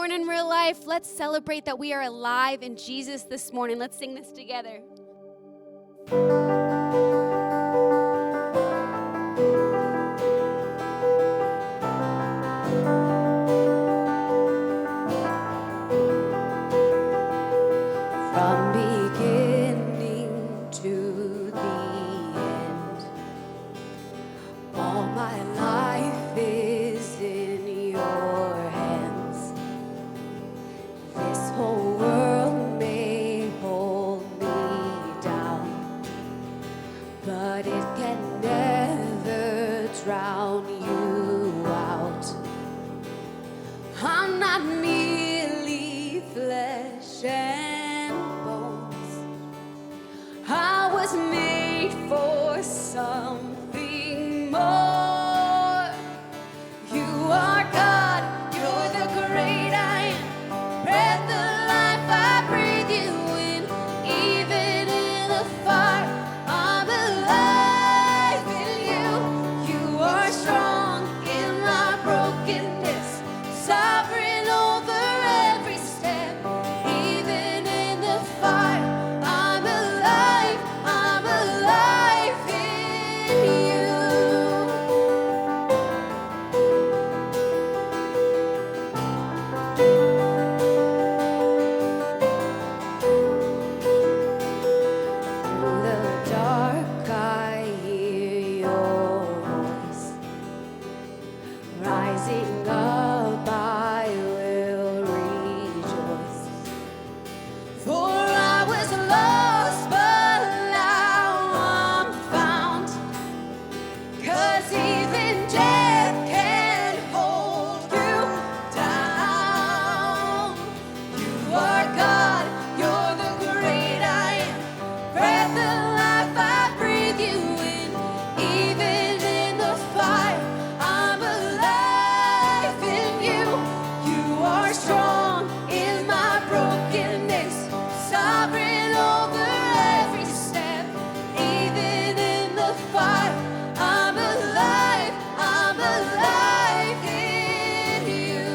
born in real life, let's celebrate that we are alive in Jesus this morning. Let's sing this together. From beginning to the end, all my life is in your hands. This whole world may hold me down, but it can never drown you out. I'm not merely flesh and bones. I was made for something more. You are God, you're the great I am. Breath of life, I breathe you in. Even in the fire, I'm alive in you. You are strong in my brokenness, sovereign over every step. Even in the fire, I'm alive in you. Through the dark, I hear your voice. Rising up, I will rejoice. For I was lost, but now I'm found. 'Cause even death can't hold you down. You are God, you're the great I am. Breath of life, I breathe you in. Even in the fire, I'm alive in you. You are strong in my brokenness, sovereign over every step. Even in the fire, I'm alive in you.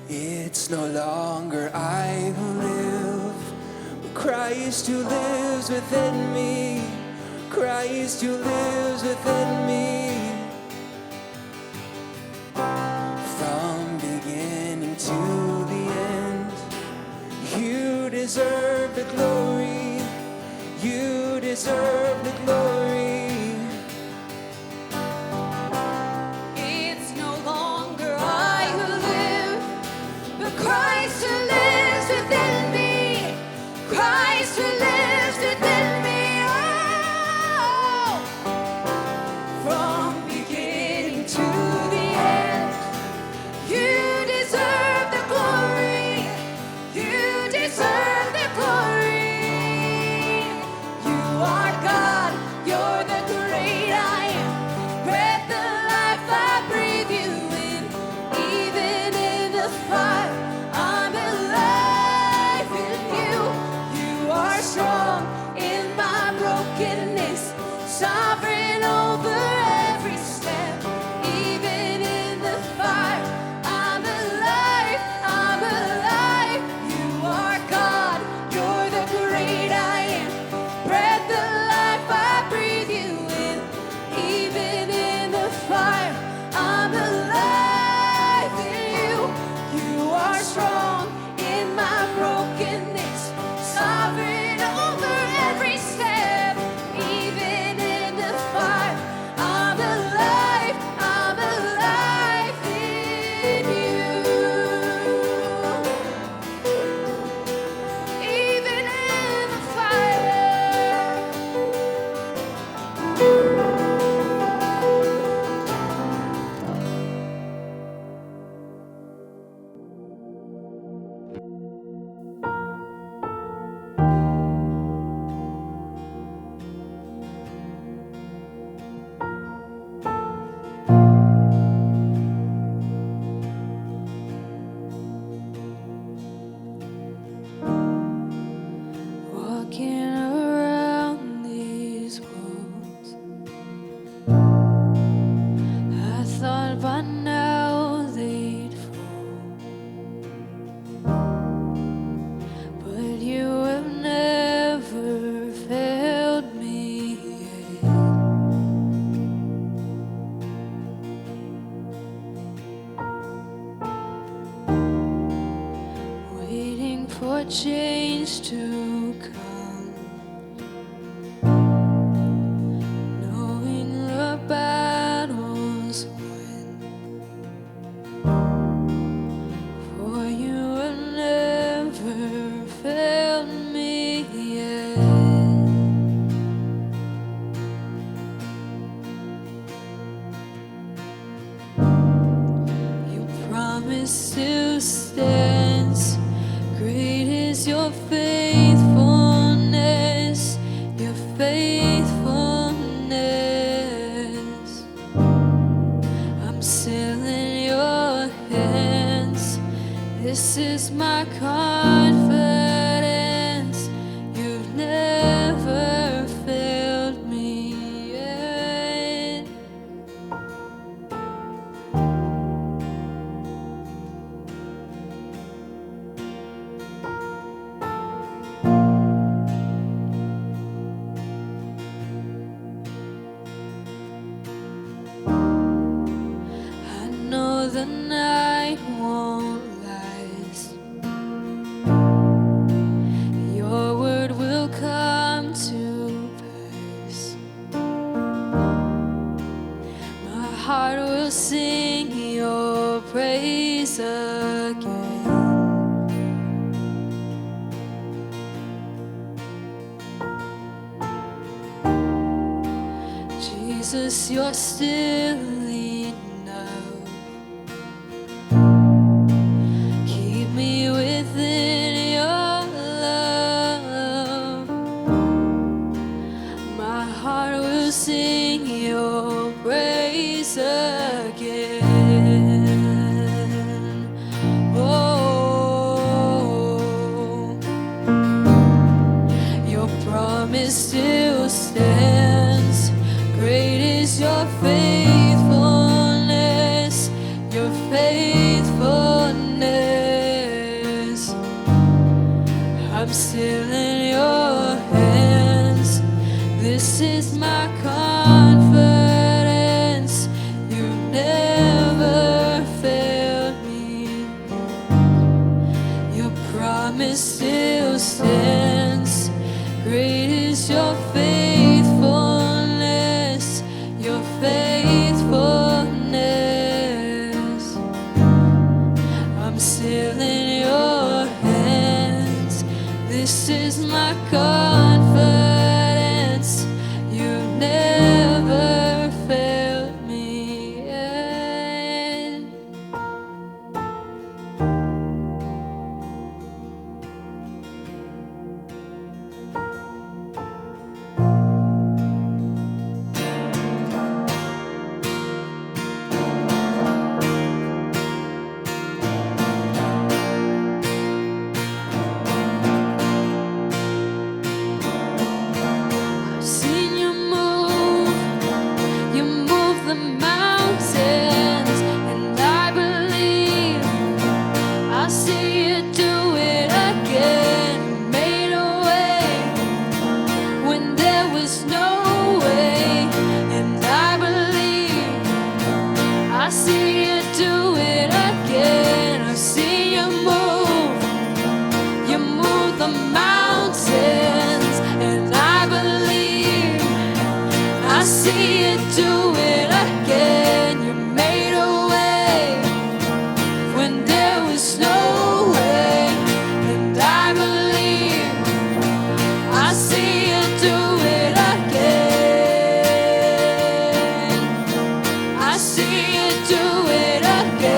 It's no longer I who live, but Christ who lives within me. Christ who lives within me. From beginning to the end, you deserve the glory. You deserve the glory. It's no longer I who live, but Christ who lives within me. Christ who lives within me. Oh, from beginning to the end, you deserve the glory. You deserve the glory. You are God, failed me yet. Waiting for change to come, knowing the battle's won. For you have never failed me yet. Your promise still stands. Great is your faithfulness, your faithfulness. I'm still in your hands. This is my confidence. You've never failed me yet. I know the night won't last. Your word will come to pass. My heart will sing your praise again. Jesus, you're still enough. Keep me within your love. My heart will sing your praise again. Oh, your promise still stands. Great is your faithfulness, your faithfulness. I'm still in your hands. This is my confidence. You've never failed me. Your promise still stands. Great is your faithfulness, your faithfulness. I'm still in your hands. This is my confidence. You've never failed me yet. I've seen you move the mountains, and I believe I'll see you do it again. You made a way when there was no way, and I believe I'll see you do it again. I've seen you move the mountains, and I believe I see you do it again. You made a way when there was no way, and I believe I see you do it again. I see you do it again.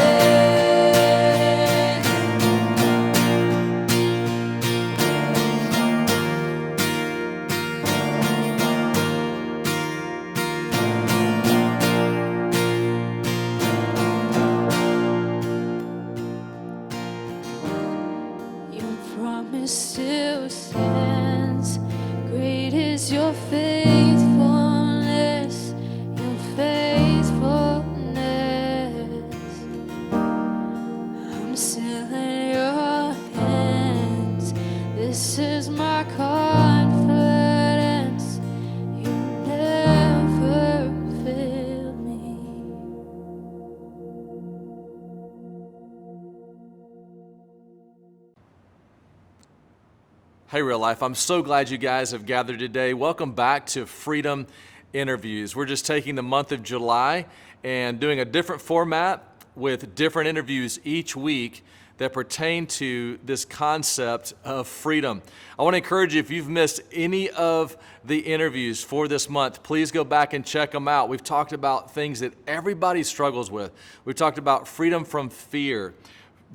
Hey, Real Life. I'm so glad you guys have gathered today. Welcome back to Freedom Interviews. We're just taking the month of July and doing a different format with different interviews each week that pertain to this concept of freedom. I want to encourage you, if you've missed any of the interviews for this month, please go back and check them out. We've talked about things that everybody struggles with. We've talked about freedom from fear.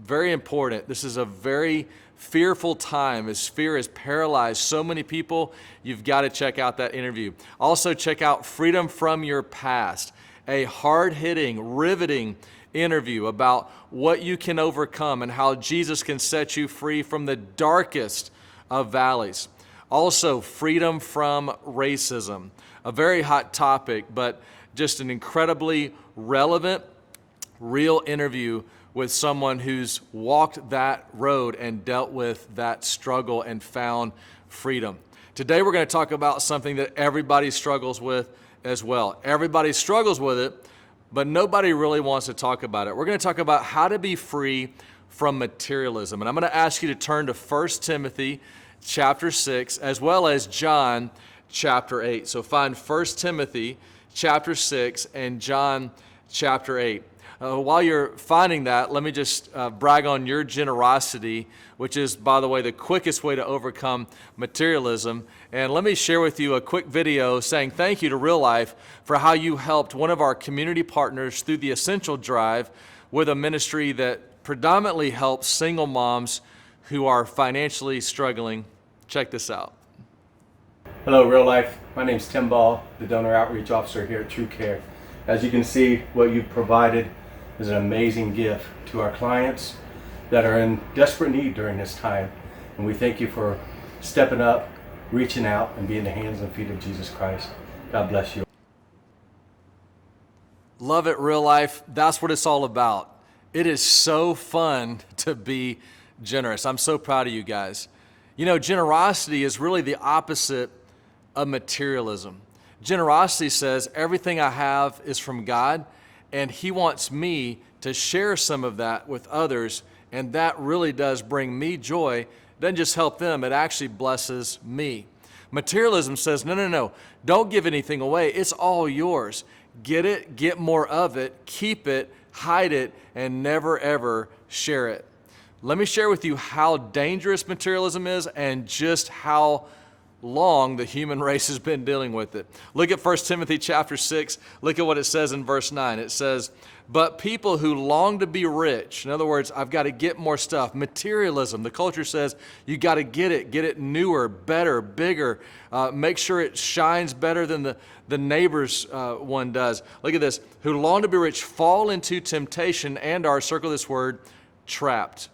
Very important. This is a very fearful time as fear has paralyzed so many people. You've got to check out that interview. Also check out Freedom from Your Past, a hard-hitting, riveting interview about what you can overcome and how Jesus can set you free from the darkest of valleys. Also, freedom from racism, a very hot topic, but just an incredibly relevant, real interview with someone who's walked that road and dealt with that struggle and found freedom. Today we're going to talk about something that everybody struggles with as well. Everybody struggles with it, but nobody really wants to talk about it. We're going to talk about how to be free from materialism. And I'm going to ask you to turn to 1 Timothy chapter 6 as well as John chapter 8. So find 1 Timothy chapter 6 and John chapter 8. While you're finding that, let me just brag on your generosity, which is, by the way, the quickest way to overcome materialism. And let me share with you a quick video saying thank you to Real Life for how you helped one of our community partners through the Essential Drive with a ministry that predominantly helps single moms who are financially struggling. Check this out. Hello, Real Life. My name is Tim Ball, the Donor Outreach Officer here at True Care. As you can see, what you've provided is an amazing gift to our clients that are in desperate need during this time. And we thank you for stepping up, reaching out, and being the hands and feet of Jesus Christ. God bless you. Love it, Real Life. That's what it's all about. It is so fun to be generous. I'm so proud of you guys. You know, generosity is really the opposite of materialism. Generosity says everything I have is from God, and He wants me to share some of that with others, and that really does bring me joy. It doesn't just help them, it actually blesses me. Materialism says, no, don't give anything away. It's all yours. Get it, get more of it, keep it, hide it, and never ever share it. Let me share with you how dangerous materialism is and just how long the human race has been dealing with it. Look at 1 Timothy chapter 6. Look at what it says in verse 9. It says, but people who long to be rich, in other words, I've got to get more stuff. Materialism, the culture says you got to get it newer, better, bigger. Make sure it shines better than the neighbor's one does. Look at this. Who long to be rich fall into temptation and are, circle this word, trapped.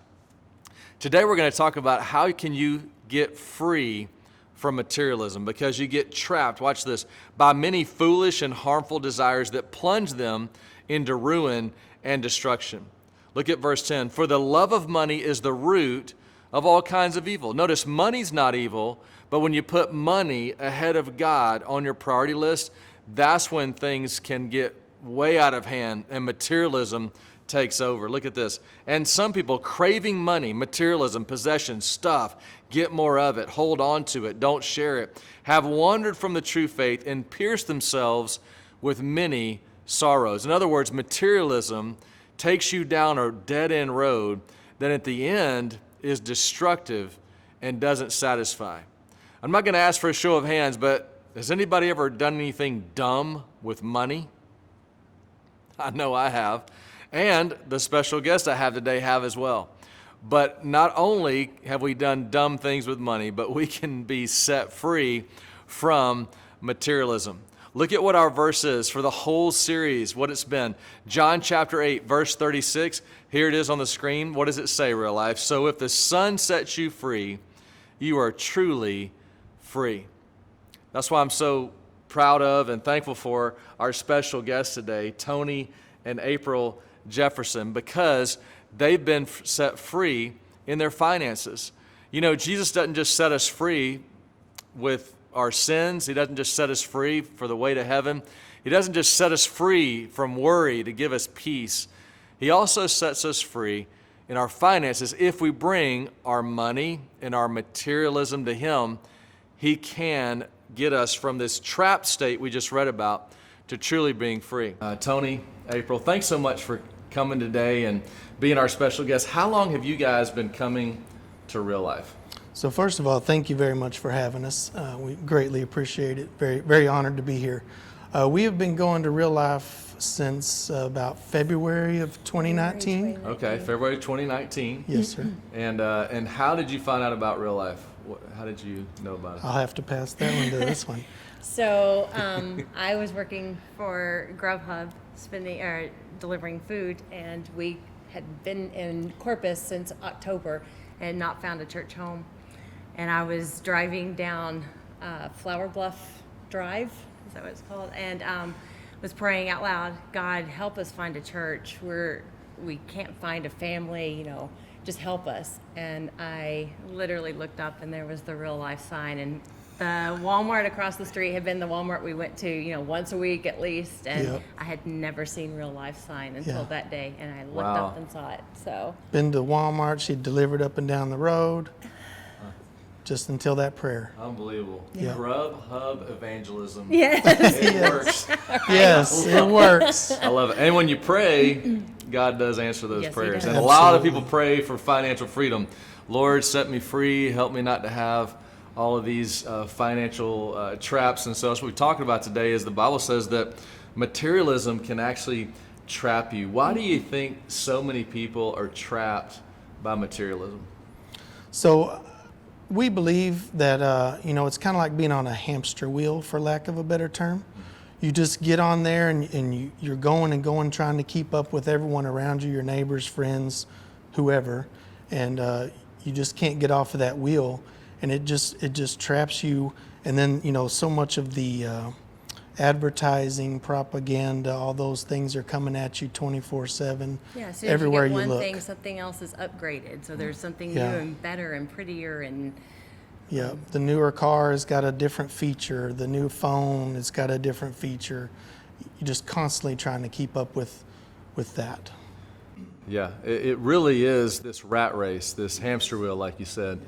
Today we're going to talk about how can you get free from materialism, because you get trapped, watch this, by many foolish and harmful desires that plunge them into ruin and destruction. Look at verse 10. For the love of money is the root of all kinds of evil. Notice money's not evil, but when you put money ahead of God on your priority list, that's when things can get way out of hand and materialism takes over. Look at this. And some people craving money, materialism, possessions, stuff, get more of it, hold on to it, don't share it, have wandered from the true faith and pierced themselves with many sorrows. In other words, materialism takes you down a dead-end road that at the end is destructive and doesn't satisfy. I'm not going to ask for a show of hands, but has anybody ever done anything dumb with money? I know I have. And the special guest I have today have as well. But not only have we done dumb things with money, but we can be set free from materialism. Look at what our verse is for the whole series, what it's been. John chapter 8, verse 36. Here it is on the screen. What does it say, Real Life? So if the Son sets you free, you are truly free. That's why I'm so proud of and thankful for our special guests today, Tony and April Jefferson, because they've been set free in their finances. You know, Jesus doesn't just set us free with our sins. He doesn't just set us free for the way to heaven. He doesn't just set us free from worry to give us peace. He also sets us free in our finances, if we bring our money and our materialism to Him, He can get us from this trapped state we just read about to truly being free. Tony, April, thanks so much for coming today and being our special guest. How long have you guys been coming to Real Life? So first of all, thank you very much for having us. We greatly appreciate it. Very, very honored to be here. We have been going to Real Life since about February of 2019. Okay, February 2019. Yes, sir. And how did you find out about Real Life? How did you know about it? I'll have to pass that one to this one. So I was working for Grubhub, delivering food, and we had been in Corpus since October and not found a church home. And I was driving down Flower Bluff Drive, is that what it's called? And was praying out loud, God, help us find a church. We can't find a family, just help us. And I literally looked up and there was the Real Life sign, and the Walmart across the street had been the Walmart we went to, once a week at least, and Yep. I had never seen Real Life sign until Yeah. that day, and I looked Wow. up and saw it. So Been to Walmart. She delivered up and down the road just until that prayer. Unbelievable. Yeah. Grubhub evangelism. yes, It Yes. works. Yes, it works. I love it. And when you pray, God does answer those Yes, He prayers. does. And a lot of Absolutely. people pray for financial freedom. Lord, set me free. Help me not to have all of these financial traps. And so that's what we're talking about today is the Bible says that materialism can actually trap you. Why do you think so many people are trapped by materialism? So we believe that, it's kind of like being on a hamster wheel, for lack of a better term. You just get on there and you're going and going, trying to keep up with everyone around you, your neighbors, friends, whoever, and you just can't get off of that wheel, and it just traps you. And then, so much of the advertising, propaganda, all those things are coming at you 24/7. yeah. So everywhere you you get one look. thing, something else is upgraded. So there's something Yeah. new and better and prettier, and Yeah, the newer car has got a different feature. The new phone has got a different feature. You're just constantly trying to keep up with that. Yeah, it really is this rat race, this hamster wheel, like you said.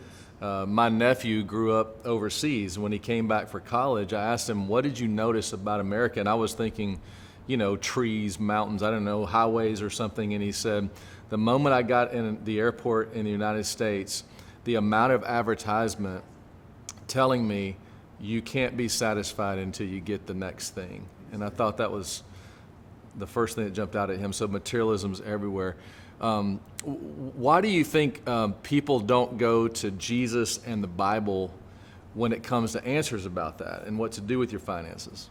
My nephew grew up overseas. When he came back for college, I asked him, what did you notice about America? And I was thinking, trees, mountains, I don't know, highways or something. And he said, the moment I got in the airport in the United States, the amount of advertisement telling me you can't be satisfied until you get the next thing. And I thought that was the first thing that jumped out at him. So materialism's everywhere. Why do you think people don't go to Jesus and the Bible when it comes to answers about that and what to do with your finances?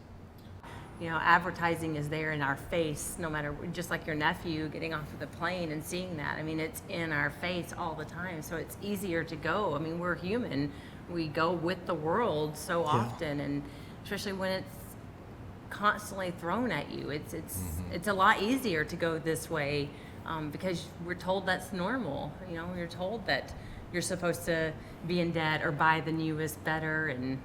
Advertising is there in our face, no matter, just like your nephew getting off of the plane and seeing that. I mean, it's in our face all the time, so it's easier to go. I mean, we're human. We go with the world so often, and especially when it's constantly thrown at you, it's a lot easier to go this way because we're told that's normal. You're told that you're supposed to be in debt or buy the newest, better, and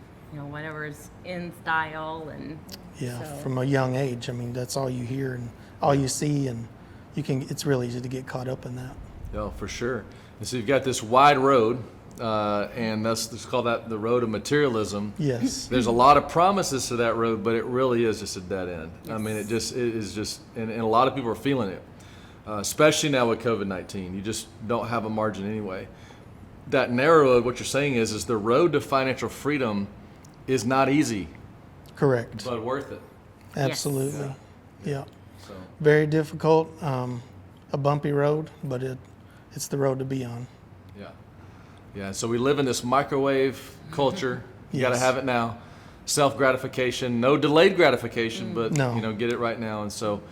whatever's in style, and Yeah, so. from a young age. I mean, that's all you hear and all you see, and it's really easy to get caught up in that. Yeah, for sure. And so you've got this wide road, and let's call that the road of materialism. Yes. There's a lot of promises to that road, but it really is just a dead end. I mean, it is just, and a lot of people are feeling it, especially now with COVID-19. You just don't have a margin anyway. That narrow road, what you're saying is the road to financial freedom is not easy, Correct. but worth it. Absolutely. Yeah. So, Very difficult, a bumpy road, but it's the road to be on. yeah. So we live in this microwave culture. You got to Yes. have it now. Self-gratification, no delayed gratification, but No. get it right now. And so,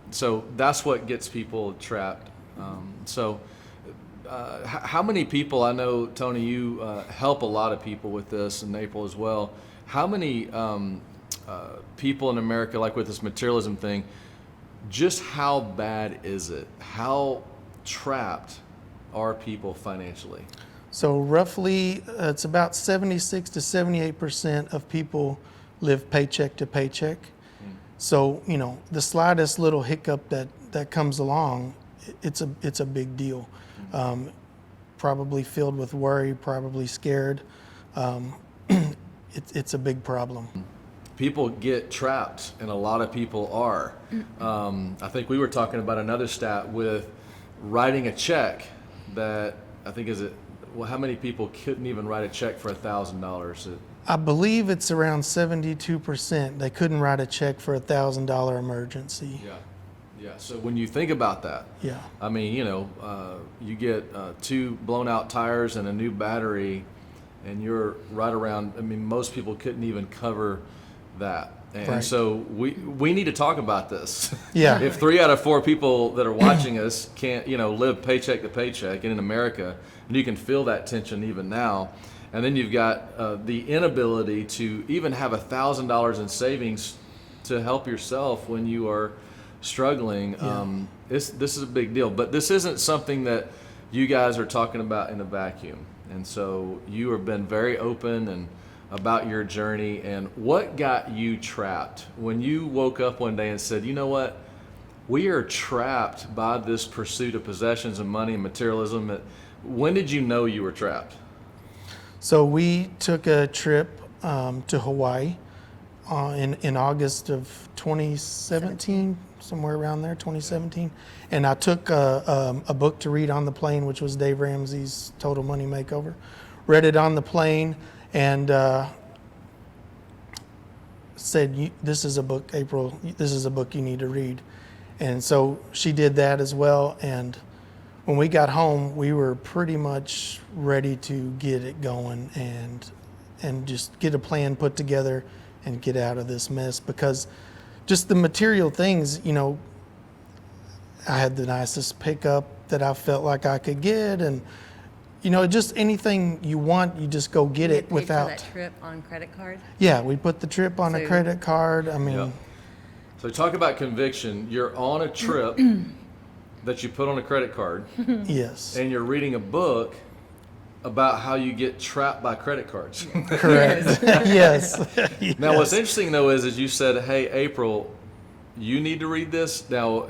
so that's what gets people trapped. How many people, I know, Tony, you help a lot of people with this, and April as well. How many people in America, like with this materialism thing, just how bad is it? How trapped are people financially? So roughly, it's about 76 to 78% of people live paycheck to paycheck. So, the slightest little hiccup that comes along, it's a big deal. Probably filled with worry, probably scared. It's a big problem. People get trapped, and a lot of people are. I think we were talking about another stat with writing a check that I think well, how many people couldn't even write a check for $1,000? I believe it's around 72%. They couldn't write a check for $1,000 emergency. Yeah. So when you think about that, Yeah. I mean, you get 2 blown out tires and a new battery, and you're right around. I mean, most people couldn't even cover that. And Right. so we need to talk about this. Yeah. If 3 out of 4 people that are watching us can't, live paycheck to paycheck, and in America, and you can feel that tension even now. And then you've got the inability to even have $1,000 in savings to help yourself when you are struggling. This is a big deal. But this isn't something that you guys are talking about in a vacuum. And so you have been very open and about your journey. And what got you trapped when you woke up one day and said, you know what, we are trapped by this pursuit of possessions and money and materialism? When did you know you were trapped? So we took a trip to Hawaii in August of 2017, somewhere around there, 2017. And I took a book to read on the plane, which was Dave Ramsey's Total Money Makeover. Read it on the plane and said, this is a book, April, this is a book you need to read. And so she did that as well. And when we got home, we were pretty much ready to get it going and just get a plan put together and get out of this mess, because just the material things, I had the nicest pickup that I felt like I could get, and just anything you want, you just go get it Paid without. for that trip on credit card. Yeah, we put the trip on a So- credit card. I mean, Yep. So talk about conviction. You're on a trip that you put on a credit card, yes, and you're reading a book about how you get trapped by credit cards. correct. Yes. Now, what's Yes. interesting though is you said, "Hey, April, you need to read this." Now,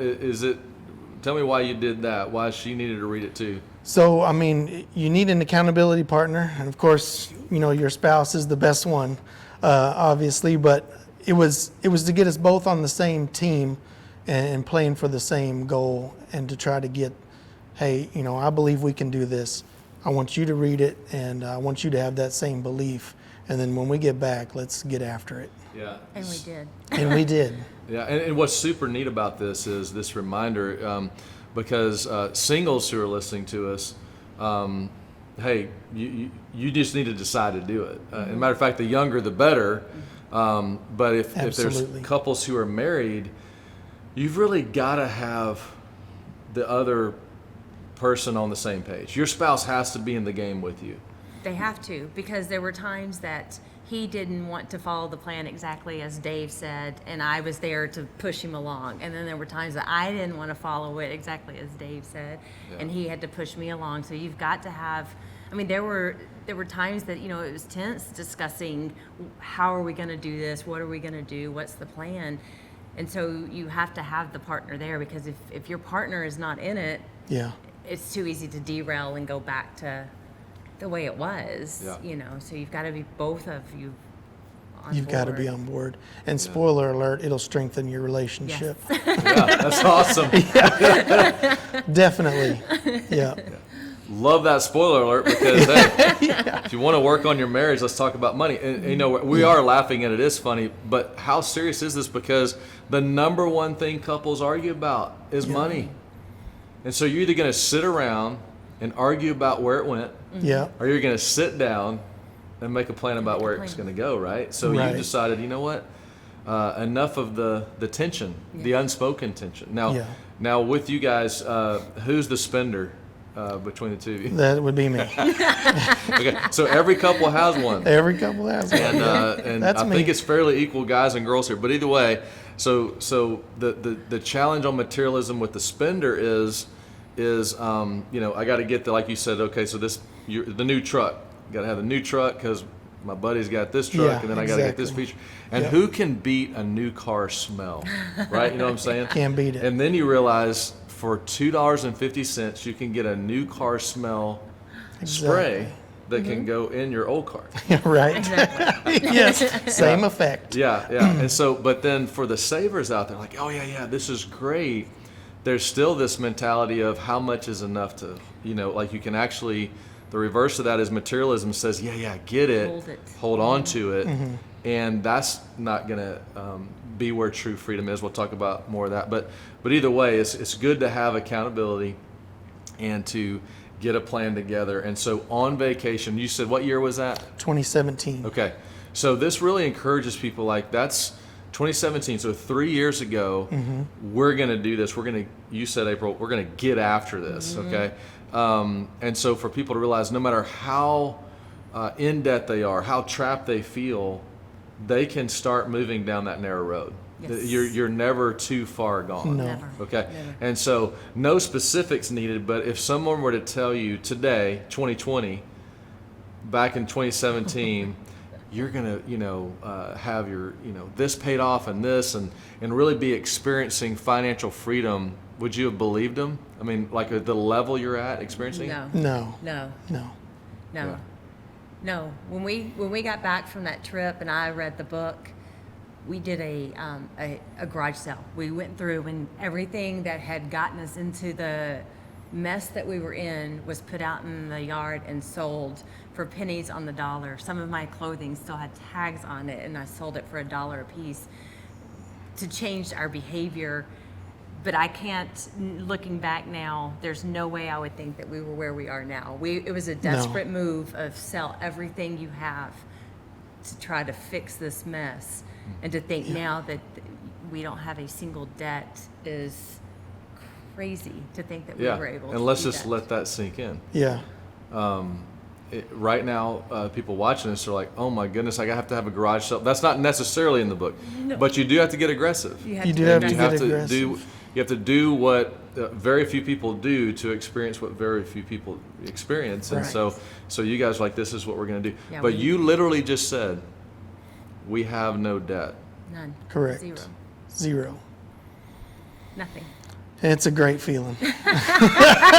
tell me why you did that. Why she needed to read it too. So, I mean, you need an accountability partner, and of course, your spouse is the best one, obviously. But it was to get us both on the same team and playing for the same goal, and to try to get, hey, I believe we can do this. I want you to read it, and I want you to have that same belief. And then when we get back, let's get after it. Yeah. And we did. And we did. Yeah, and what's super neat about this is this reminder, because singles who are listening to us, hey, you just need to decide to do it. As a matter of fact, the younger the better. But if there's Absolutely. couples who are married, you've really got to have the other person on the same page. Your spouse has to be in the game with you. They have to, because there were times that he didn't want to follow the plan exactly as Dave said, and I was there to push him along. And then there were times that I didn't want to follow it exactly as Dave said, and he had to push me along. So you've got to have, there were times that, it was tense discussing how are we going to do this? What are we going to do? What's the plan? And so you have to have the partner there, because if your partner is not in it, Yeah. it's too easy to derail and go back to the way it was. Yeah. So you've got to be both of you on You've got to be board. on board. And spoiler alert, it'll strengthen your relationship. Yeah, that's awesome. Definitely. Yeah. Love that spoiler alert, because hey, if you want to work on your marriage, let's talk about money. And we are laughing and it is funny, but how serious is this? Because the number one thing couples argue about is money. And so you're either going to sit around and argue about where it went, Yeah. or you're going to sit down and make a plan about where it's going to go, right? So Right. you decided, you know what? Enough of the tension, the unspoken tension. Now, now with you guys, who's the spender between the two of you? That would be me. Okay, so every couple has one. Every couple has one. And That's I me. think it's fairly equal guys and girls here. But either way, so the challenge on materialism with the spender is I got to get like you said, okay, so the new truck. Got to have the new truck because my buddy's got this truck, Yeah, and then I got to get this exactly. feature. And Yep. who can beat a new car smell, right? You know what I'm saying? Can't beat it. And then you realize for $2.50, you can get a new car smell spray that can go in your old car. Right. Exactly. Yes. Same effect. Yeah, yeah. And so, but then for the savers out there, like, oh yeah, this is great. There's still this mentality of how much is enough to, like you can actually, the reverse of that is materialism says, yeah, get it, hold on to it. And that's not going to be where true freedom is. We'll talk about more of that. But either way, it's good to have accountability and to get a plan together. And so on vacation, you said, what year was that? 2017. Okay. So this really encourages people, like that's 2017. So 3 years ago, we're going to do this. You said, April, we're going to get after this. Okay. And so for people to realize no matter how in debt they are, how trapped they feel, they can start moving down that narrow road. Yes. You're never too far gone. No. Never. Okay. Never. And so no specifics needed, but if someone were to tell you today, 2020, back in 2017, you're going to, have your, this paid off and this, and really be experiencing financial freedom, would you have believed them? I mean, like at the level you're at experiencing? No. No. No. No. No. Yeah. No. When we got back from that trip and I read the book, we did a garage sale. We went through and everything that had gotten us into the mess that we were in was put out in the yard and sold for pennies on the dollar. Some of my clothing still had tags on it and I sold it for $1 a piece to change our behavior. But I can't, looking back now, there's no way I would think that we were where we are now. It was a desperate move of sell everything you have to try to fix this mess. And to think now that we don't have a single debt is crazy to think that we were able to and let's do just that. let that sink in. Yeah. Right now, people watching this are like, oh my goodness, I have to have a garage sale. That's not necessarily in the book, but you do have to get aggressive. You You do have to You get have to aggressive. you have to do what very few people do to experience what very few people experience. And Right. so you guys are like, this is what we're going to do. Yeah, but we- you literally just said, we have no debt. None. Correct. Zero. 0. Nothing. It's a great feeling.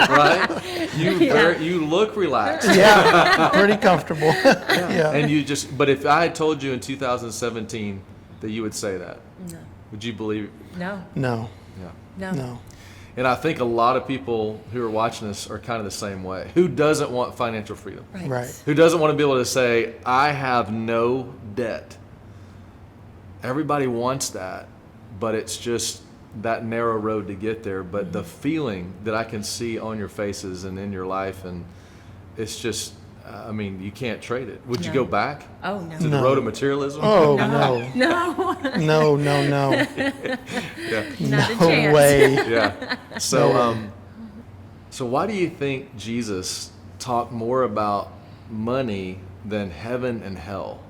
Right? You look relaxed. Yeah. Pretty comfortable. Yeah. And but if I had told you in 2017 that you would say that, No. would you believe? No. No. Yeah. No. And I think a lot of people who are watching this are kind of the same way. Who doesn't want financial freedom? Right. Who doesn't want to be able to say, I have no debt? Everybody wants that, but it's just that narrow road to get there. But the feeling that I can see on your faces and in your life, and it's just, you can't trade it. Would you No. go back Oh, no. to the No. road of materialism? Oh, no. No. No, no, no. Yeah. Not a No chance. way. Yeah. So, so why do you think Jesus talked more about money than heaven and hell?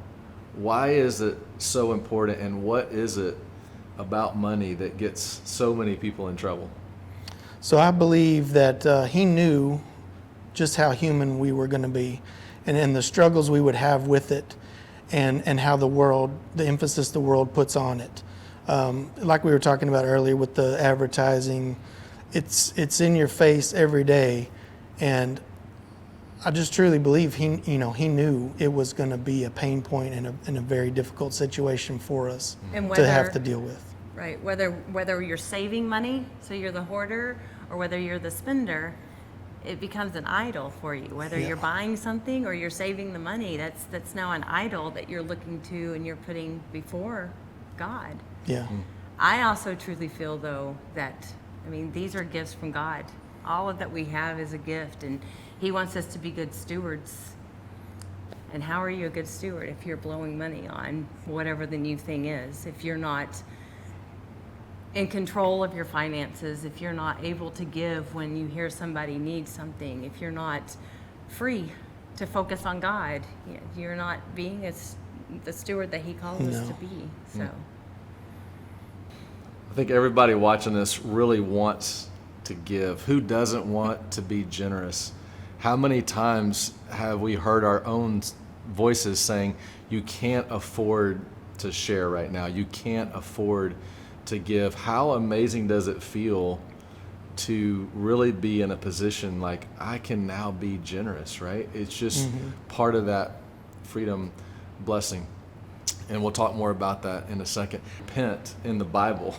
Why is it so important, and what is it about money that gets so many people in trouble? So I believe that he knew just how human we were going to be, and the struggles we would have with it, and how the emphasis the world puts on it. Like we were talking about earlier with the advertising, it's in your face every day, and I just truly believe he knew it was going to be a pain point and a very difficult situation for us And to have whether- to deal with. Right. Whether you're saving money, so you're the hoarder, or whether you're the spender, it becomes an idol for you. Whether Yeah. you're buying something or you're saving the money, that's now an idol that you're looking to and you're putting before God. Yeah. I also truly feel, though, that, these are gifts from God. All of that we have is a gift, and He wants us to be good stewards. And how are you a good steward if you're blowing money on whatever the new thing is? If you're not in control of your finances, if you're not able to give when you hear somebody needs something, if you're not free to focus on God, you're not being the steward that He called us No. to be. So. I think everybody watching this really wants to give. Who doesn't want to be generous? How many times have we heard our own voices saying, you can't afford to share right now. You can't afford to give. How amazing does it feel to really be in a position like I can now be generous, right? It's just part of that freedom blessing. And we'll talk more about that in a second. Repent in the Bible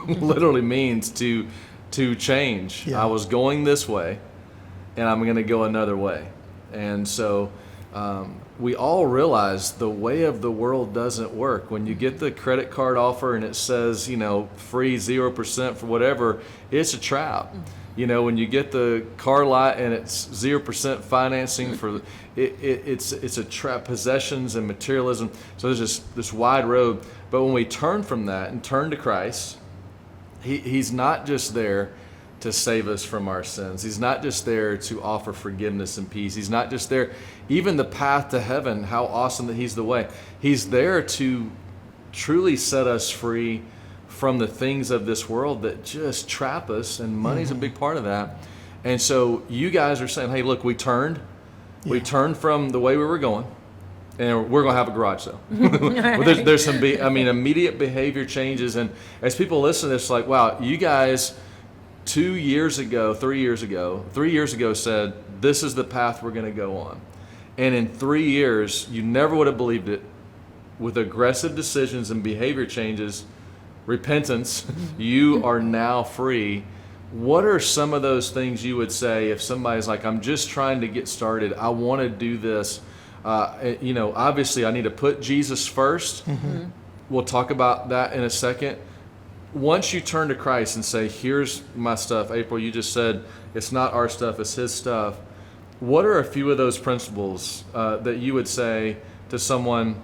literally means to change. Yeah. I was going this way, and I'm going to go another way. And so we all realize the way of the world doesn't work. When you get the credit card offer and it says, free 0% for whatever, it's a trap. When you get the car lot and it's 0% financing for it's a trap, possessions and materialism. So there's this wide road. But when we turn from that and turn to Christ, he's not just there to save us from our sins. He's not just there to offer forgiveness and peace. He's not just there, even the path to heaven, how awesome that he's the way. He's there to truly set us free from the things of this world that just trap us, and money's a big part of that. And so you guys are saying, hey, look, we turned from the way we were going, and we're going to have a garage sale. Well, there's some immediate behavior changes. And as people listen to this, like, wow, you guys 3 years ago said, this is the path we're going to go on. And in 3 years, you never would have believed it. With aggressive decisions and behavior changes, repentance, you are now free. What are some of those things you would say if somebody's like, I'm just trying to get started, I want to do this? Obviously I need to put Jesus first. We'll talk about that in a second. Once you turn to Christ and say, here's my stuff, April, you just said it's not our stuff, it's his stuff. What are a few of those principles that you would say to someone,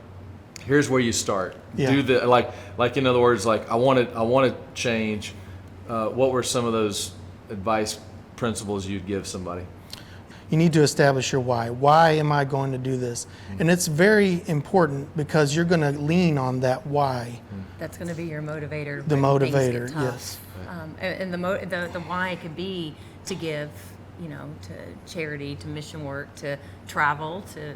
here's where you start? Yeah. Do the like in other words, like I want to change. What were some of those advice principles you'd give somebody? You need to establish your why. Why am I going to do this? And it's very important because you're going to lean on that why. That's going to be your motivator. The when things motivator, get tough. yes. And the why could be to give, to charity, to mission work, to travel, to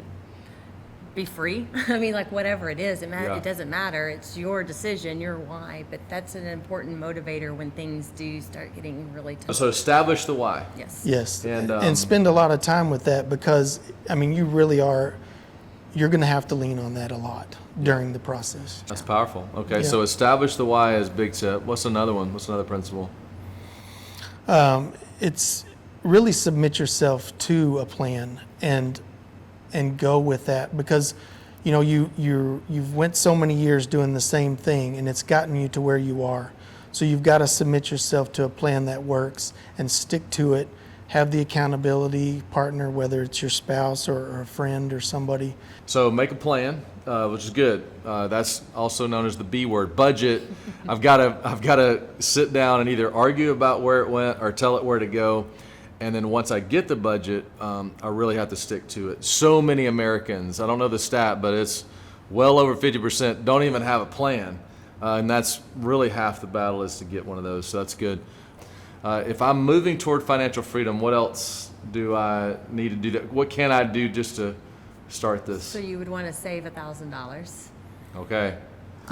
be free. I mean, like whatever it is, it doesn't matter. It's your decision, your why. But that's an important motivator when things do start getting really tough. So establish the why. Yes. Yes. And spend a lot of time with that because, you really are, you're going to have to lean on that a lot during the process. That's powerful. Okay, Yeah. so establish the why is big tip. What's another one? What's another principle? It's really submit yourself to a plan and go with that because you've went so many years doing the same thing and it's gotten you to where you are. So you've got to submit yourself to a plan that works and stick to it. Have the accountability partner, whether it's your spouse or a friend or somebody. So make a plan, which is good. That's also known as the B word, budget. I've got to sit down and either argue about where it went or tell it where to go. And then once I get the budget, I really have to stick to it. So many Americans, I don't know the stat, but it's well over 50% don't even have a plan. And that's really half the battle is to get one of those. So that's good. If I'm moving toward financial freedom, what else do I need to do? What can I do just to start this? So you would want to save $1,000. Okay.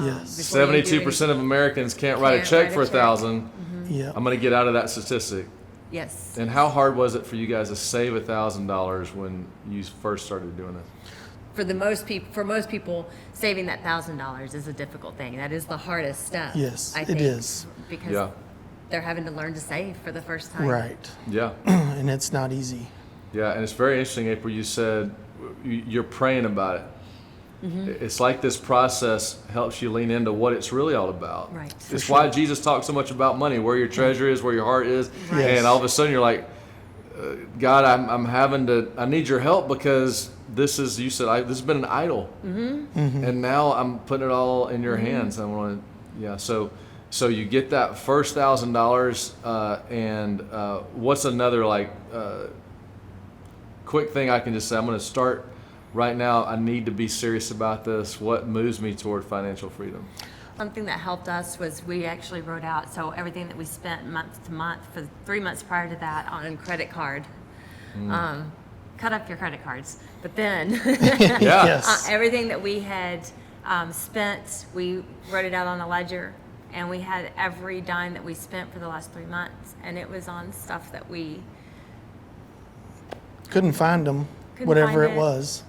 Yes. Before you do 72% of Americans can't write a check write a for check. $1,000. Yeah. I'm going to get out of that statistic. Yes. And how hard was it for you guys to save $1,000 when you first started doing this? For most people, saving that $1,000 is a difficult thing. That is the hardest step. Yes, I it think, is. because they're having to learn to save for the first time. Right. Yeah. And it's not easy. Yeah, and it's very interesting, April, you said you're praying about it. It's like this process helps you lean into what it's really all about. Right. It's why Jesus talks so much about money, where your treasure is, where your heart is. Yes. And all of a sudden you're like, God, I need your help because this is, you said, this has been an idol. And now I'm putting it all in your hands. I want to, so you get that first $1,000 and what's another quick thing I can just say, I'm going to start right now. I need to be serious about this. What moves me toward financial freedom? Something that helped us was we actually wrote out, so everything that we spent month to month for 3 months prior to that on credit card. Cut up your credit cards. But then Yes. everything that we had spent, we wrote it out on a ledger And we had every dime that we spent for the last 3 months, and it was on stuff that we Couldn't find them, couldn't whatever find it was.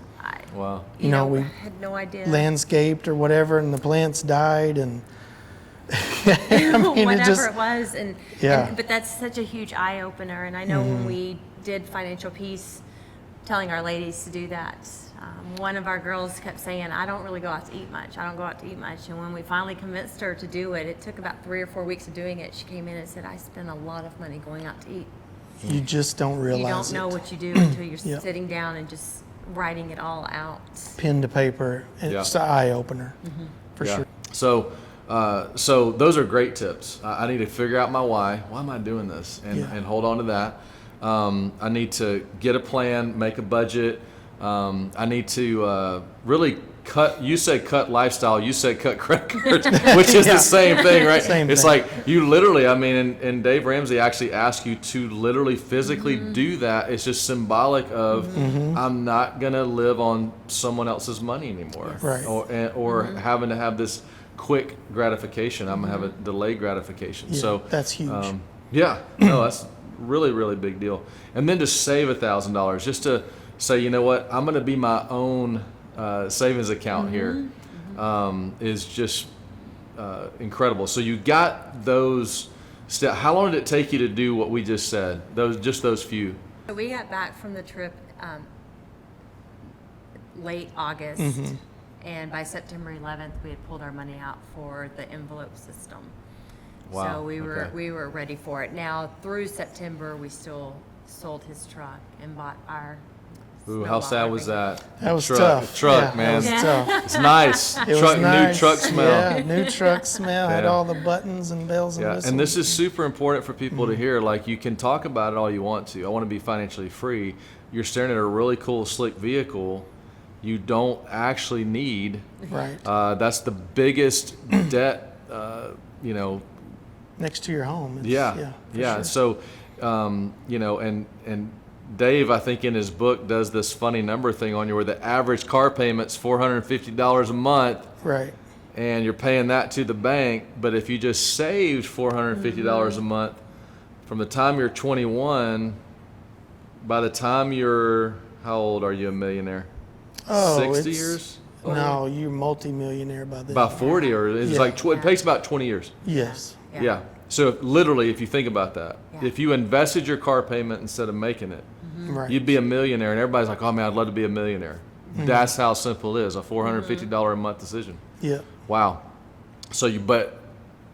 Wow. You know, we had no idea. landscaped or whatever, and the plants died, and I mean, Whatever it was, and, Yeah. but that's such a huge eye opener. And I know when we did Financial Peace, telling our ladies to do that, one of our girls kept saying, "I don't really go out to eat much. I don't go out to eat much." And when we finally convinced her to do it, it took about 3 or 4 weeks of doing it. She came in and said, "I spend a lot of money going out to eat." you just don't realize You don't know it. what you do until you're Yeah. sitting down and just writing it all out. Pen to paper, it's Yeah. an eye opener for Yeah. sure. So those are great tips. I need to figure out my why. Why am I doing this? And hold on to that. I need to get a plan, make a budget. I need to really cut. You said cut lifestyle. You said cut credit cards, which is the same thing, right? Same it's thing. like you literally. I mean, and Dave Ramsey actually asked you to literally physically do that. It's just symbolic of I'm not gonna live on someone else's money anymore, Right. Or having to have this quick gratification. I'm gonna have a delayed gratification. Yeah, So that's huge. yeah, no, that's really, really big deal. And then to save $1,000, just to say, you know what, I'm gonna be my own savings account here, is just incredible. So you got those steps. How long did it take you to do what we just said? Those few. So we got back from the trip late August, and by September 11th, we had pulled our money out for the envelope system. Wow, So we were okay. we were ready for it. Now through September, we still sold his truck and bought our. Ooh, how snowball sad was RV. that? That was truck, tough. Truck, Yeah, man. That was tough. It's nice. It truck, was nice. New truck smell. Yeah, new truck smell. Had Yeah. all the buttons and bells and Yeah, whistles. and this is super important for people to hear. Like, you can talk about it all you want to. I want to be financially free. You're staring at a really cool, slick vehicle you don't actually need. right That's the biggest debt, next to your home. It's- Yeah, for yeah. sure. So, and Dave, I think in his book does this funny number thing on you where the average car payment's $450 a month, Right. and you're paying that to the bank. But if you just saved $450 a month from the time you're 21, by the time you're, how old are you, a millionaire? Oh, 60 it's- years? No, you're multi-millionaire by then. About 40, or it's Yeah. like it takes about 20 years. Yes. Yeah. So literally, if you think about that, Yeah. if you invested your car payment instead of making it, Right. you'd be a millionaire. And everybody's like, "Oh man, I'd love to be a millionaire." That's how simple it is. A $450 a month decision. Yeah. Wow. So but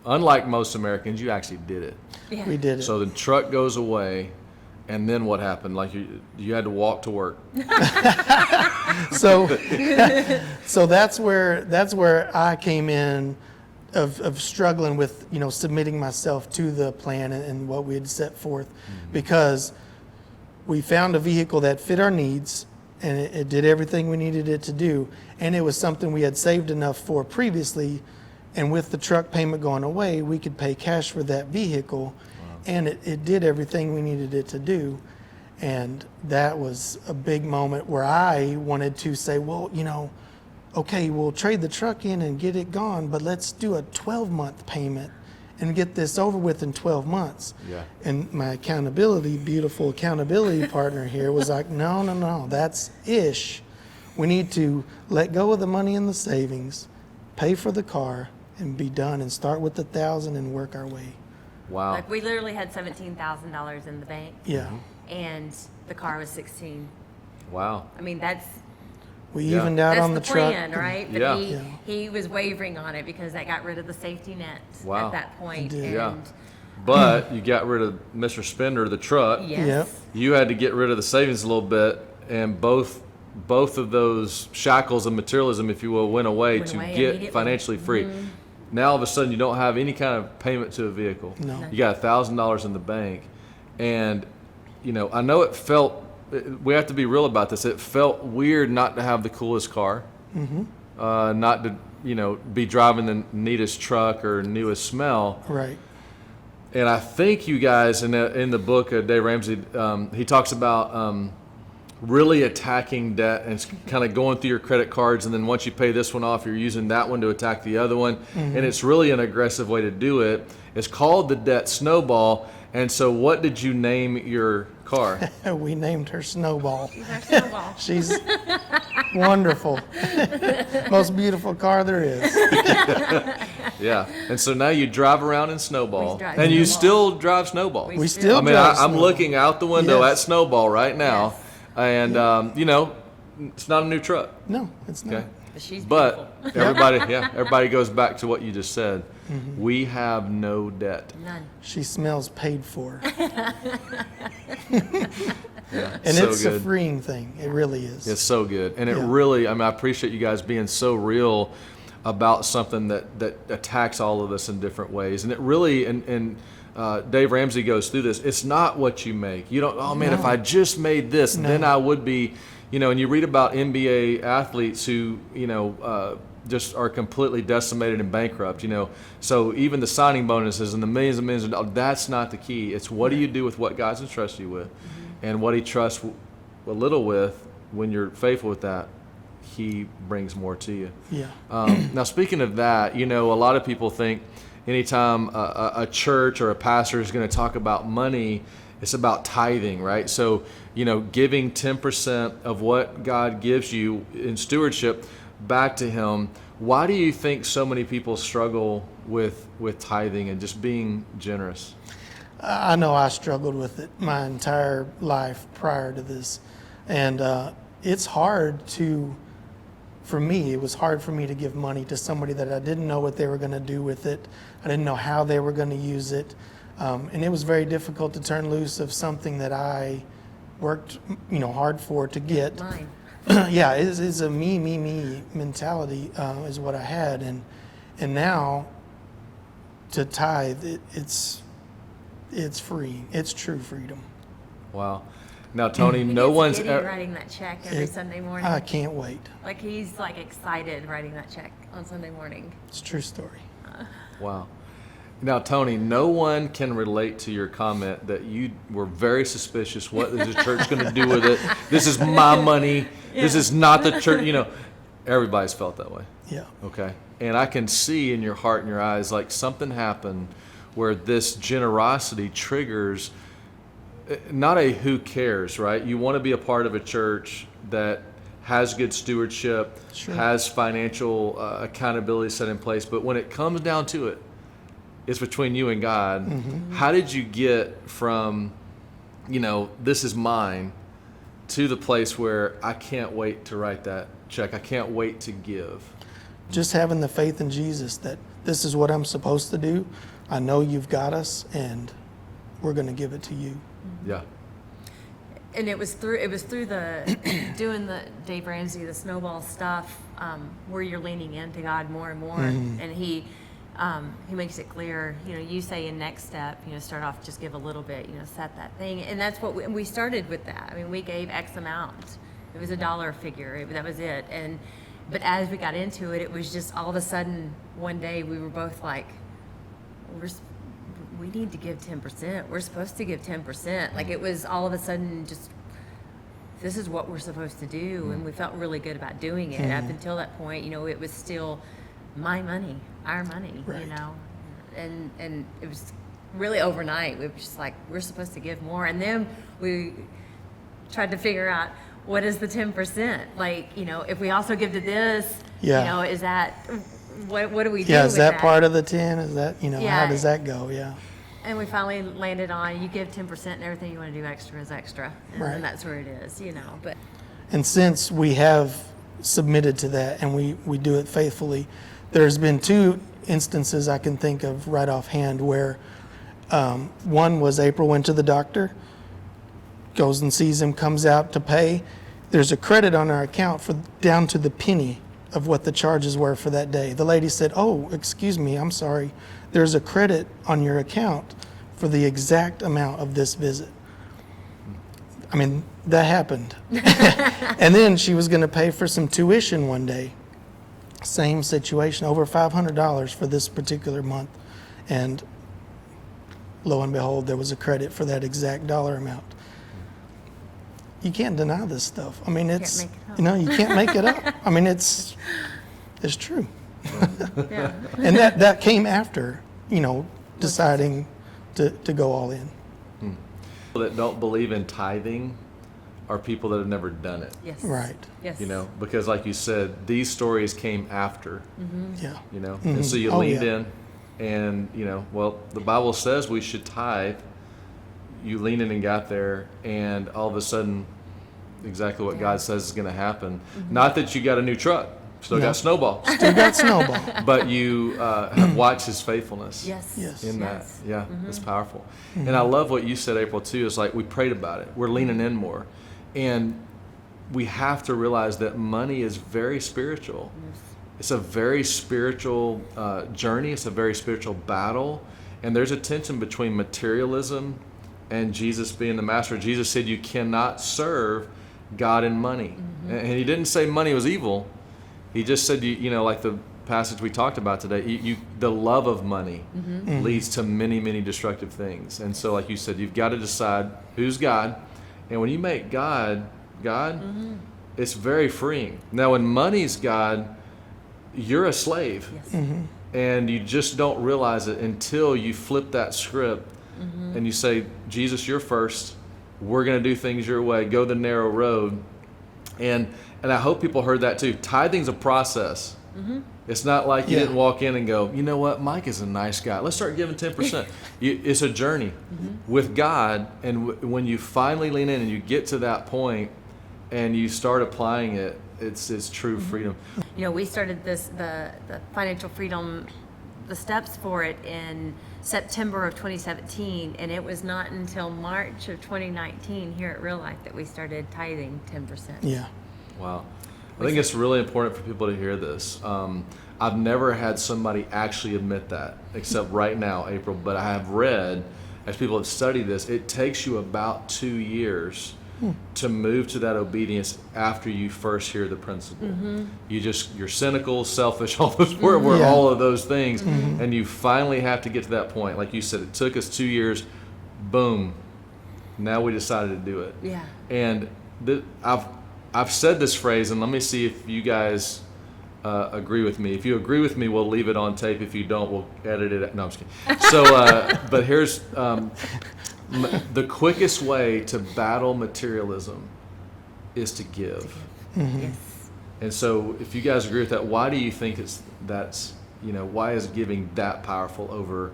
unlike most Americans, you actually did it. Yeah. We did it. So the truck goes away, and then what happened? Like you had to walk to work. So, so that's where I came in, of struggling with submitting myself to the plan and what we had set forth, because we found a vehicle that fit our needs and it did everything we needed it to do, and it was something we had saved enough for previously, and with the truck payment going away, we could pay cash for that vehicle, and it did everything we needed it to do. And that was a big moment where I wanted to say, well, okay, we'll trade the truck in and get it gone, but let's do a 12-month payment and get this over with in 12 months. Yeah. And my beautiful accountability partner here was like, no, that's ish. We need to let go of the money in the savings, pay for the car, and be done, and start with 1,000 and work our way. Wow. Like we literally had $17,000 in the bank, Yeah. and the car was 16. Wow. I mean, that's We Yeah. evened out that's on the the truck. plan, right? But Yeah. Yeah. he was wavering on it because that got rid of the safety net Wow. at that point. It did. And Yeah. But you got rid of Mr. Spender, the truck. yes. Yep. You had to get rid of the savings a little bit, and both of those shackles of materialism, if you will, went away Went to away get immediately. financially free. Now all of a sudden you don't have any kind of payment to a vehicle. No. You got $1,000 in the bank, and I know it felt. We have to be real about this. It felt weird not to have the coolest car, not to be driving the neatest truck or newest smell. Right. And I think you guys in the book, Dave Ramsey, he talks about really attacking debt and it's kind of going through your credit cards, and then once you pay this one off, you're using that one to attack the other one, and it's really an aggressive way to do it. It's called the debt snowball. And so what did you name your car? We named her Snowball. She's our snowball. She's wonderful. Most beautiful car there is. Yeah. And so now you drive around in Snowball, We drive and you Snowball. still drive Snowball. We still I mean, drive I'm Snowball. looking out the window Yes. at Snowball right now, Yes. and you know, it's not a new truck. No, it's not. Okay. But she's But beautiful. everybody goes back to what you just said. We have no debt. None. She smells paid for. Yeah, And so it's good. a freeing thing. It really is. It's so good. And it Yeah. really, I mean, I appreciate you guys being so real about something that attacks all of us in different ways. And it really, and Dave Ramsey goes through this, it's not what you make. You don't, oh man, if I just made this, then I would be, you know, and you read about NBA athletes who, you know, just are completely decimated and bankrupt, you know. So even the signing bonuses and the millions and millions of dollars, that's not the key. It's what do you do with what God's entrusted you with, and what He trusts a little with. When you're faithful with that, He brings more to you. Yeah. Now, speaking of that, you know, a lot of people think anytime a church or a pastor is going to talk about money, it's about tithing, right? So, you know, giving 10% of what God gives you in stewardship back to Him. Why do you think so many people struggle with tithing and just being generous? I know I struggled with it my entire life prior to this. And it's hard to, for me, it was hard for me to give money to somebody that I didn't know what they were going to do with it. I didn't know how they were going to use it. And it was very difficult to turn loose of something that I worked, you know, hard for to get. Mine. Yeah, it's a me mentality is what I had. And now to tithe, it's free. It's true freedom. Wow. Now, Tony, He no gets one's giddy ever. writing that check every Sunday morning. I can't wait. Like he's like excited writing that check on Sunday morning. It's a true story. Wow. Now, Tony, no one can relate to your comment that you were very suspicious. What is the church going to do with it? This is my money. This is not the church. You know, everybody's felt that way. Yeah. Okay. And I can see in your heart and your eyes like something happened where this generosity triggers not a who cares, right? You want to be a part of a church that has good stewardship, Sure. has financial accountability set in place. But when it comes down to it, it's between you and God. Mm-hmm. How did you get from, you know, this is mine, to the place where I can't wait to write that check? I can't wait to give. Just having the faith in Jesus that this is what I'm supposed to do. I know you've got us, and we're going to give it to you. Yeah. And it was through the doing the Dave Ramsey, the snowball stuff, where you're leaning into God more and more, and he makes it clear. You know, you say in next step, you know, start off just give a little bit, you know, set that thing, and that's what we started with that. I mean, we gave X amount. It was a dollar figure. That was it. But as we got into it, it was just all of a sudden one day we were both like, we need to give 10%. We're supposed to give 10%. Like it was all of a sudden just, this is what we're supposed to do. And we felt really good about doing it. Up until that point, you know, it was still my money, our money, Right. you know. And it was really overnight. We were just like, we're supposed to give more. And then we tried to figure out, what is the 10%? Like, you know, if we also give to this, Yeah. you know, is that, what do we do Yeah, with is that part of the 10? Is that, you know, Yeah. how does that go? Yeah. And we finally landed on, you give 10% and everything you want to do extra is extra. And Right. that's where it is, you know. But And since we have submitted to that and we do it faithfully, there's been two instances I can think of right offhand where one was April went to the doctor, goes and sees him, comes out to pay. There's a credit on our account for down to the penny of what the charges were for that day. The lady said, "Oh, excuse me, I'm sorry. There's a credit on your account for the exact amount of this visit." I mean, that happened. And then she was going to pay for some tuition one day. Same situation, over $500 for this particular month. And lo and behold, there was a credit for that exact dollar amount. you can't deny this stuff. I mean, it's, make it up. you know, you can't make it up. I mean, it's true. Yeah. And that came after, you know, deciding to go all in. People that don't believe in tithing are people that have never done it. Yes. Right. Yes. You know, because like you said, these stories came after, Yeah. you know, and so you Oh, leaned yeah. in and, you know, well, the Bible says we should tithe. You leaned in and got there, and all of a sudden, exactly what God says is going to happen. Not that you got a new truck, still No. got snowball, Still got snowball. but you have watched His faithfulness. Yes. Yes. In that, Yes. yeah, it's powerful. And I love what you said, April, too. It's like we prayed about it. We're leaning in more. And we have to realize that money is very spiritual. It's a very spiritual journey. It's a very spiritual battle. And there's a tension between materialism and Jesus being the master. Jesus said you cannot serve God and money. And He didn't say money was evil. He just said, you know, like the passage we talked about today, the love of money leads to many, many destructive things. And so, like you said, you've got to decide who's God. And when you make God, it's very freeing. Now, when money's God, you're a slave. Yes. And you just don't realize it until you flip that script and you say, Jesus, you're first. We're going to do things your way. Go the narrow road. And I hope people heard that too. Tithing's a process. It's not like you didn't walk in and go, you know what, Mike is a nice guy. Let's start giving 10%. It's a journey with God. And when you finally lean in and you get to that point and you start applying it, it's true freedom. You know, we started the financial freedom, the steps for it in September of 2017, and it was not until March of 2019 here at Real Life that we started tithing 10%. Yeah. Wow. I think it's really important for people to hear this. I've never had somebody actually admit that, except right now, April, but I have read, as people have studied this, it takes you about 2 years to move to that obedience after you first hear the principle. You're cynical, selfish, all those we're all of those things, and you finally have to get to that point. Like you said, it took us 2 years. Boom. Now we decided to do it. Yeah. And I've said this phrase, and let me see if you guys agree with me. If you agree with me, we'll leave it on tape. If you don't, we'll edit it. No, I'm just kidding. So, but here's the quickest way to battle materialism is to give. Yes. And so, if you guys agree with that, why do you think why is giving that powerful over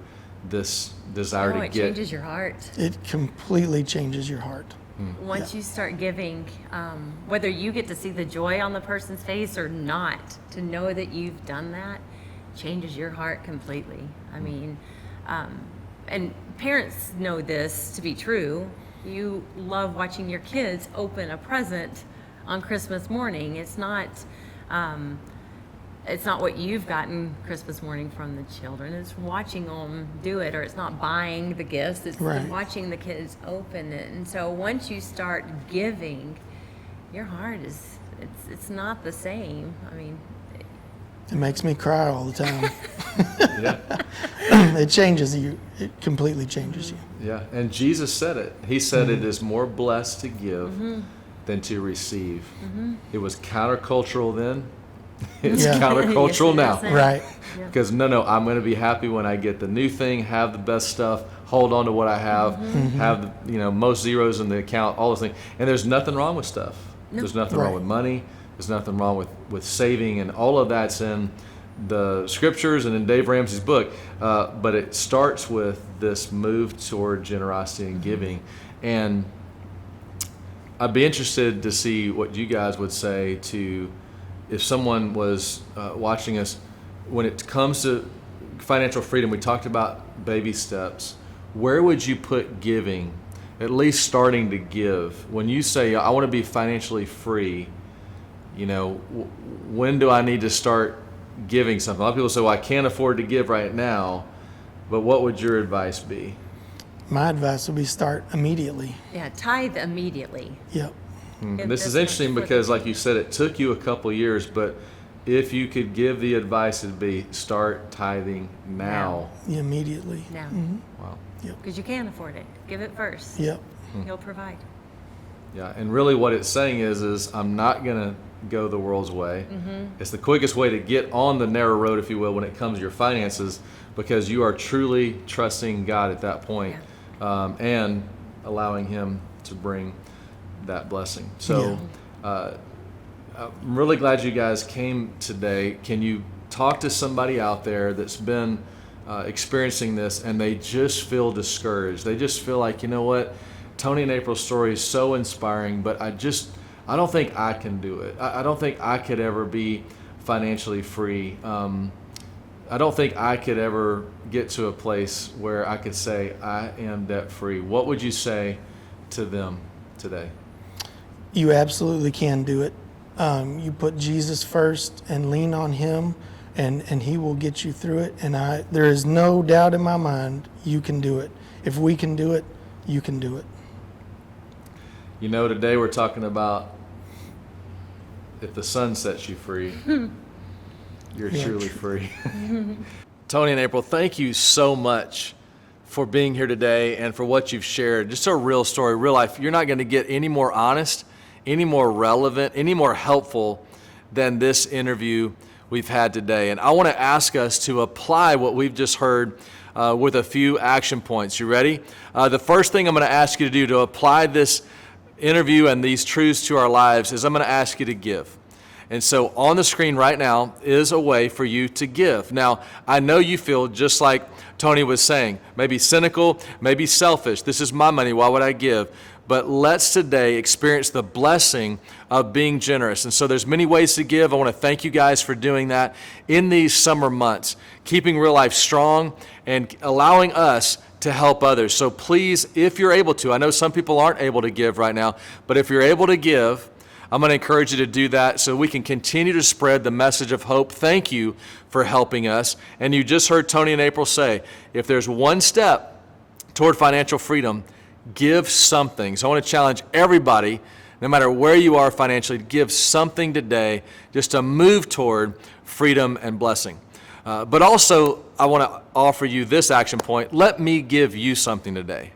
this desire to It get? changes your heart. It completely changes your heart. Once you start giving, whether you get to see the joy on the person's face or not, to know that you've done that changes your heart completely. I mean, and parents know this to be true. You love watching your kids open a present on Christmas morning. It's not what you've gotten Christmas morning from the children. It's watching them do it, or it's not buying the gifts. It's Right. watching the kids open it. And so once you start giving, your heart it's not the same. I mean, It makes me cry all the time. Yeah. It changes you. It completely changes you. Yeah, and Jesus said it. He said it is more blessed to give than to receive. It was countercultural then. It's Yeah. countercultural Yes, now. it is. Right. Because no, I'm going to be happy when I get the new thing, have the best stuff, hold on to what I have, have the, most zeros in the account, all those things. And there's nothing wrong with stuff. There's nothing wrong Right. with money. There's nothing wrong with saving, and all of that's in the scriptures and in Dave Ramsey's book. But it starts with this move toward generosity and giving. And I'd be interested to see what you guys would say to, if someone was watching us, when it comes to financial freedom, we talked about baby steps. Where would you put giving, at least starting to give? When you say, I want to be financially free, when do I need to start giving something? A lot of people say, well, I can't afford to give right now, but what would your advice be? My advice would be start immediately. Yeah, tithe immediately. Yep. Give This is much interesting for because, the- like you said, it took you a couple years, but if you could give the advice, it'd be start tithing now. Immediately. now, Wow. because you can afford it. Give it first. Yep. He'll provide. Yeah, and really what it's saying is I'm not going to go the world's way. It's the quickest way to get on the narrow road, if you will, when it comes to your finances, because you are truly trusting God at that point, and allowing Him to bring that blessing. So I'm really glad you guys came today. Can you talk to somebody out there that's been experiencing this and they just feel discouraged? They just feel like, you know what, Tony and April's story is so inspiring, but I don't think I can do it. I don't think I could ever be financially free. I don't think I could ever get to a place where I could say I am debt free. What would you say to them today? You absolutely can do it. You put Jesus first and lean on Him, and He will get you through it. And there is no doubt in my mind you can do it. If we can do it, you can do it. You know, today we're talking about if the sun sets you free, you're truly free. Tony and April, thank you so much for being here today and for what you've shared. Just a real story, real life. You're not going to get any more honest, any more relevant, any more helpful than this interview we've had today. And I want to ask us to apply what we've just heard with a few action points. You ready? The first thing I'm going to ask you to do to apply this interview and these truths to our lives is I'm going to ask you to give. And so on the screen right now is a way for you to give. Now, I know you feel just like Tony was saying, maybe cynical, maybe selfish. This is my money, why would I give? But let's today experience the blessing of being generous. And so there's many ways to give. I want to thank you guys for doing that in these summer months, keeping Real Life strong and allowing us to help others. So please, if you're able to, I know some people aren't able to give right now, but if you're able to give, I'm going to encourage you to do that so we can continue to spread the message of hope. Thank you for helping us. And you just heard Tony and April say, if there's one step toward financial freedom, give something. So I want to challenge everybody, no matter where you are financially, to give something today just to move toward freedom and blessing. But also, I want to offer you this action point. Let me give you something today.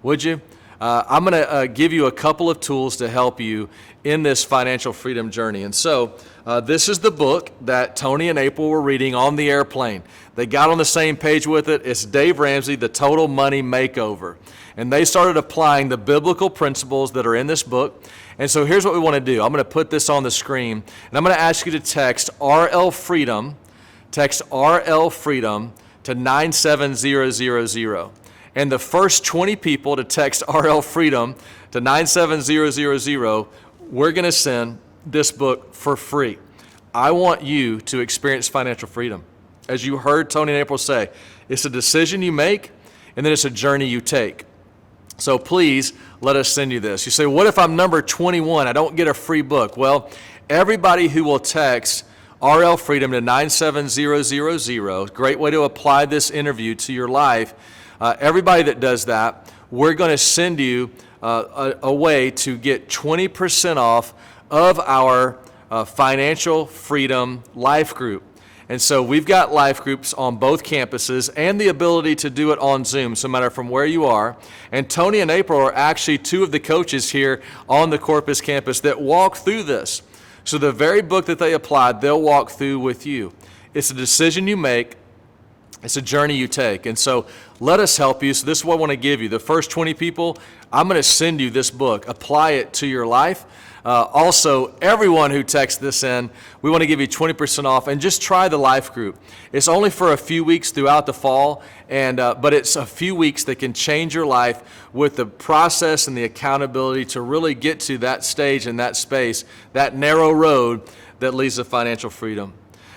Would you? I'm going to give you a couple of tools to help you in this financial freedom journey. And so this is the book that Tony and April were reading on the airplane. They got on the same page with it. It's Dave Ramsey, The Total Money Makeover. And they started applying the biblical principles that are in this book. And so here's what we want to do. I'm going to put this on the screen, and I'm going to ask you to text RL Freedom. Text RL Freedom to 97000. And the first 20 people to text RL Freedom to 97000, we're going to send this book for free. I want you to experience financial freedom. As you heard Tony and April say, it's a decision you make, and then it's a journey you take. So please let us send you this. You say, what if I'm number 21? I don't get a free book. Well, everybody who will text RL Freedom to 97000, great way to apply this interview to your life. Everybody that does that, we're going to send you a way to get 20% off of our Financial Freedom Life Group. And so we've got life groups on both campuses and the ability to do it on Zoom, so no matter from where you are. And Tony and April are actually two of the coaches here on the Corpus campus that walk through this. So the very book that they applied, they'll walk through with you. It's a decision you make. It's a journey you take. And so let us help you. So this is what I want to give you. The first 20 people, I'm going to send you this book. Apply it to your life. Also, everyone who texts this in, we want to give you 20% off, and just try the life group. It's only for a few weeks throughout the fall, but it's a few weeks that can change your life with the process and the accountability to really get to that stage and that space, that narrow road that leads to financial freedom.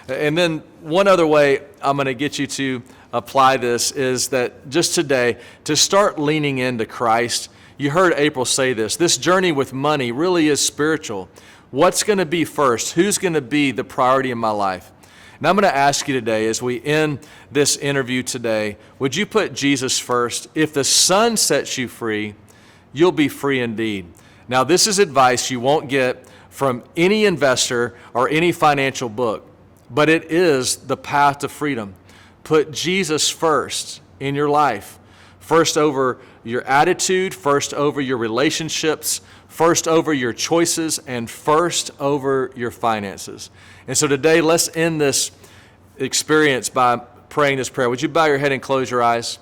And then one other way I'm going to get you to apply this is that just today, to start leaning into Christ. You heard April say this. This journey with money really is spiritual. What's going to be first? Who's going to be the priority in my life? And I'm going to ask you today, as we end this interview today, would you put Jesus first? If the Son sets you free, you'll be free indeed. Now, this is advice you won't get from any investor or any financial book, but it is the path to freedom. Put Jesus first in your life. first over your attitude, first over your relationships, first over your choices, and first over your finances. And so today, let's end this experience by praying this prayer. Would you bow your head and close your eyes?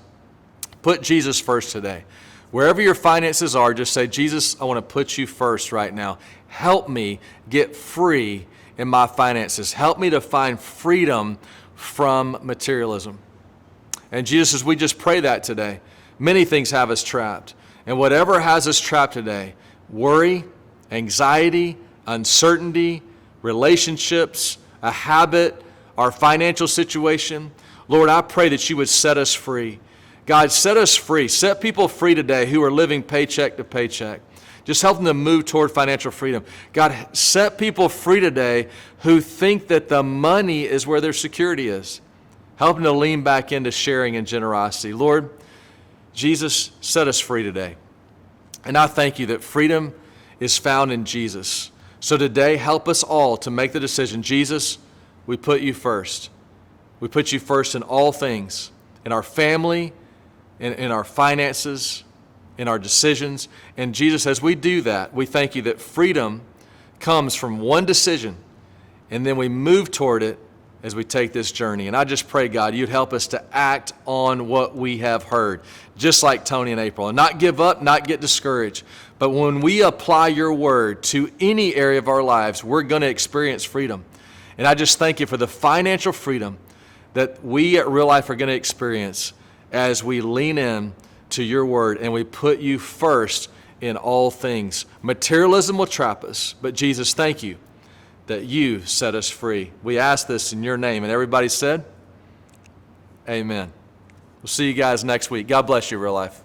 Put Jesus first today. Wherever your finances are, just say, Jesus, I want to put you first right now. Help me get free in my finances. Help me to find freedom from materialism. And Jesus, as we just pray that today, many things have us trapped. And whatever has us trapped today, worry, anxiety, uncertainty, relationships, a habit, our financial situation, Lord, I pray that you would set us free. God, set us free. Set people free today who are living paycheck to paycheck. Just help them to move toward financial freedom. God, set people free today who think that the money is where their security is. Help them to lean back into sharing and generosity. Lord, Jesus, set us free today. And I thank you that freedom is found in Jesus. So today, help us all to make the decision. Jesus, we put you first. We put you first in all things, in our family, in our finances, in our decisions. And Jesus, as we do that, we thank you that freedom comes from one decision, and then we move toward it as we take this journey. And I just pray, God, you'd help us to act on what we have heard, just like Tony and April, and not give up, not get discouraged. But when we apply your word to any area of our lives, we're going to experience freedom. And I just thank you for the financial freedom that we at Real Life are going to experience as we lean in to your word and we put you first in all things. Materialism will trap us, but Jesus, thank you that you set us free. We ask this in your name. And everybody said, amen. We'll see you guys next week. God bless you, Real Life.